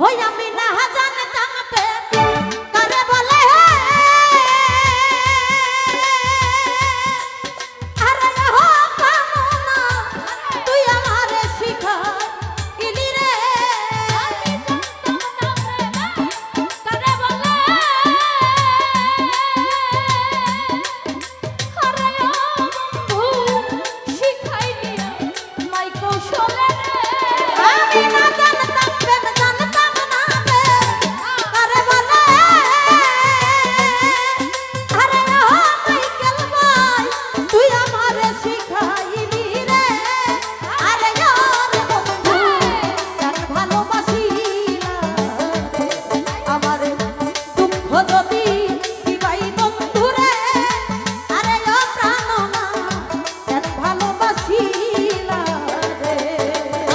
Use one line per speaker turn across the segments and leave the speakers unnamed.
ওই আমি না জানতাম প্রেম কারে বলে আরে ও কামনা তুই আমারে শিখাইলি রে আমি জানতাম না প্রেম কারে বলে আরে ও বন্ধু শিখাইলি মাই কৌশলে রে আমি না জানতাম প্রেম জানতাম না প্রেম কারে বলে আরে ও মাইকেল ভাই তুই আমারে শিখাইলি রে আরে ও বন্ধু জান ভালোবাসি আমারে দুঃখ যদি দিবাই বন্ধু রে আরে ও প্রাণনা জান ভালোবাসি রে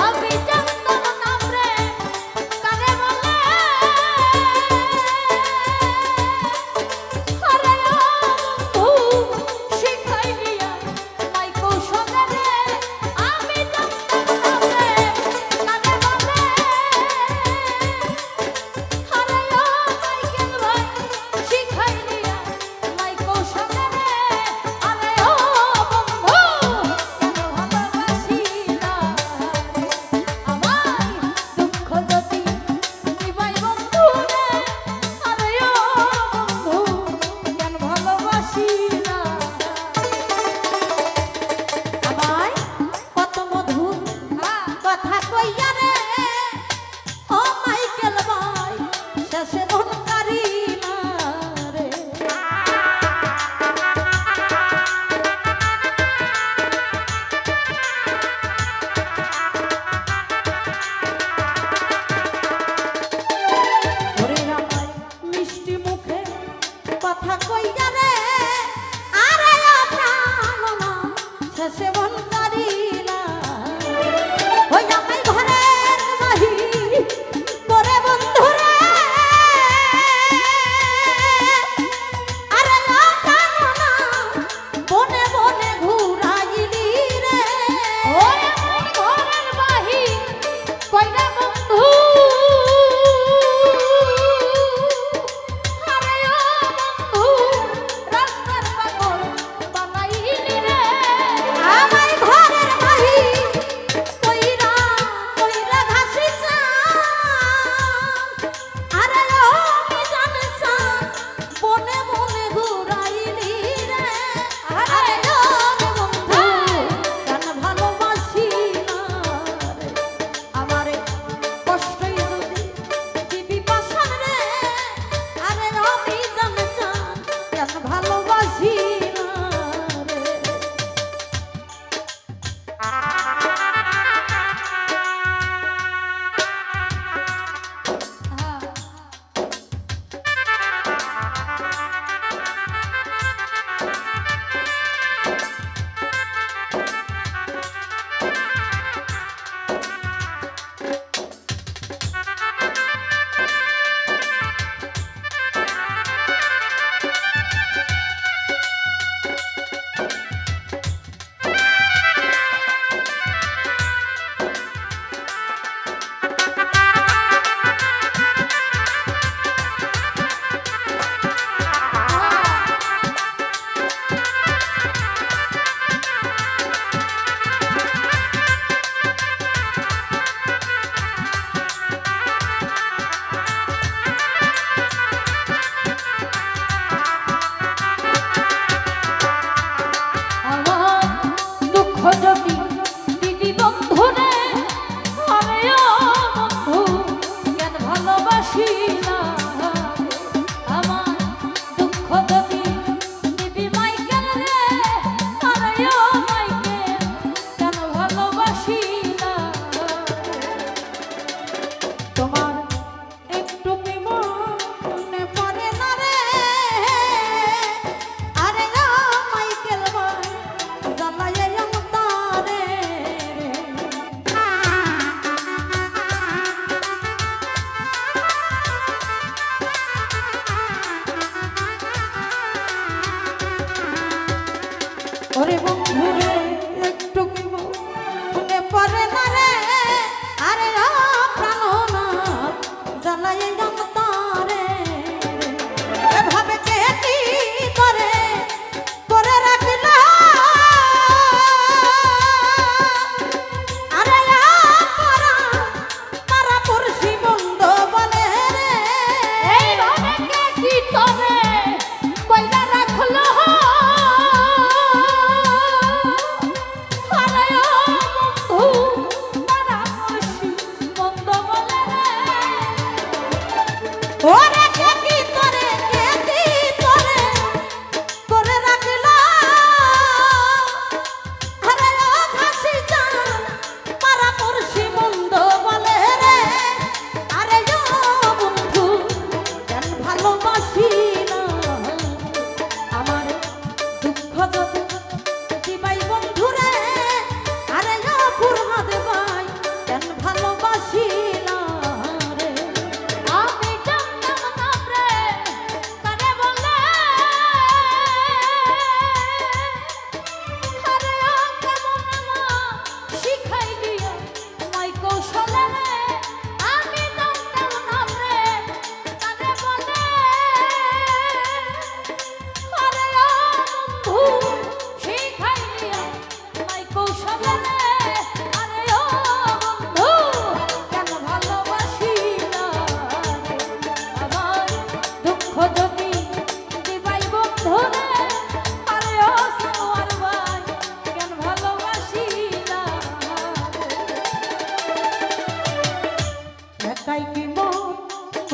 আমি জানতাম না প্রেম কারে বলে আরে ও বন্ধু শিখাইলি মাই কৌশলে রে আমি জানতাম না প্রেম কারে বলে আরে ও মাইকেল ভাই শিখাইলি মাই কৌশলে রে আরে ও বন্ধু কেন ভালোবাসি না আমায় দুঃখ যদি দিবাই বন্ধু রে আরে ও বন্ধু কেন ভালোবাসি না আমায় কত মধুর কথা কইয়া রে ও মাইকেল ভাই শেষে মন কারি না রে ওরে আমায় মিষ্টি মুখে কথা কইয়া রে আরে ও প্রাণনা শেষে মন কারি না ওই আমায় ঘরের বাহির করে বন্ধু রে আরে ও প্রাণনা বনে বনে ঘুরাইলি রে ওই আমায় ঘরের বাহির কইরা বন্ধু আরে ও বন্ধু রাস্তার পাগল বানাইলি রে আমায় ঘরের বাহির কইরা কইরা ঘাসিছা আরে ও মিজান সা বনে বনে ঘুরাইলি রে আরে ও বন্ধু জান ভালোবাসি না রে আমারে কষ্ট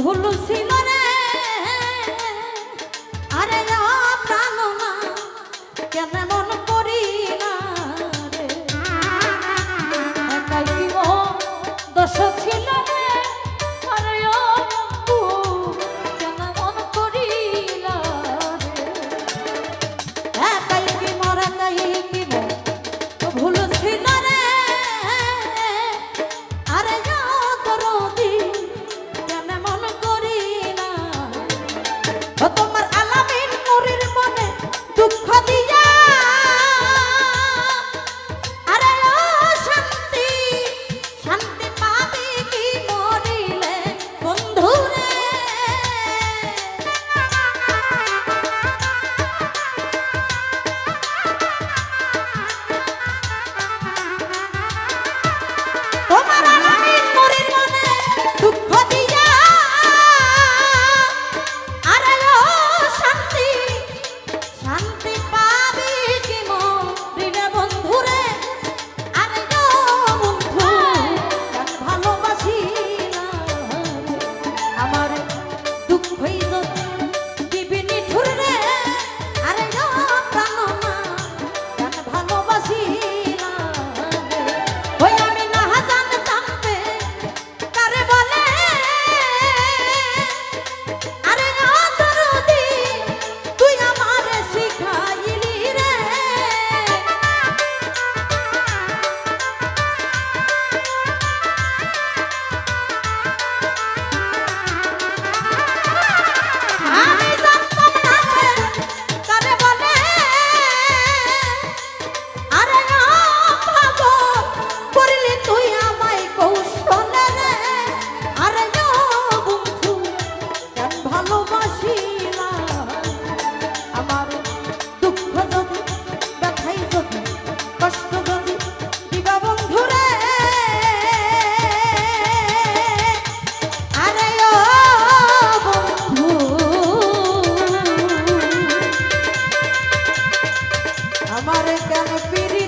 ভুল ছিল রে আরে প্রাণ না কেন মন করি না রে একাই কি দোষ ছিল রে আরে কেন মন করি না রে একাই কি মর একাই কি ভুল ছিল রে আরে দরদি কেন মন করি না তোমার আলামিন নুরির মনে দুঃখ দিয়া আরে শান্তি শান্তি পাবি কি মরিলে বন্ধু রে তোমার আলামিন নুরির মনে দুঃখ দিয়া আরে শান্তি শান্তি পাবি কি মরিলে বন্ধু রে আরে বন্ধু কেন ভালোবাসি না আমার দুঃখই যদি দিবি নিঠুর রে আরে প্রাণ না কেন ভালোবাসি না ওই আমি না জানতাম রে কারে বলে আরে দরদি তুই আমারে শিখাইলি রে আমি জানতাম না রে কারে বলে আরে ভাবো করলি তুই আমায় কৌশলে রে আরে বন্ধু কেন ভালোবাসি না আমার দুঃখ যদি ব্যথাই যদি কষ্ট যদি দিবা বন্ধু রে আরে বন্ধু আমার কেন পিরি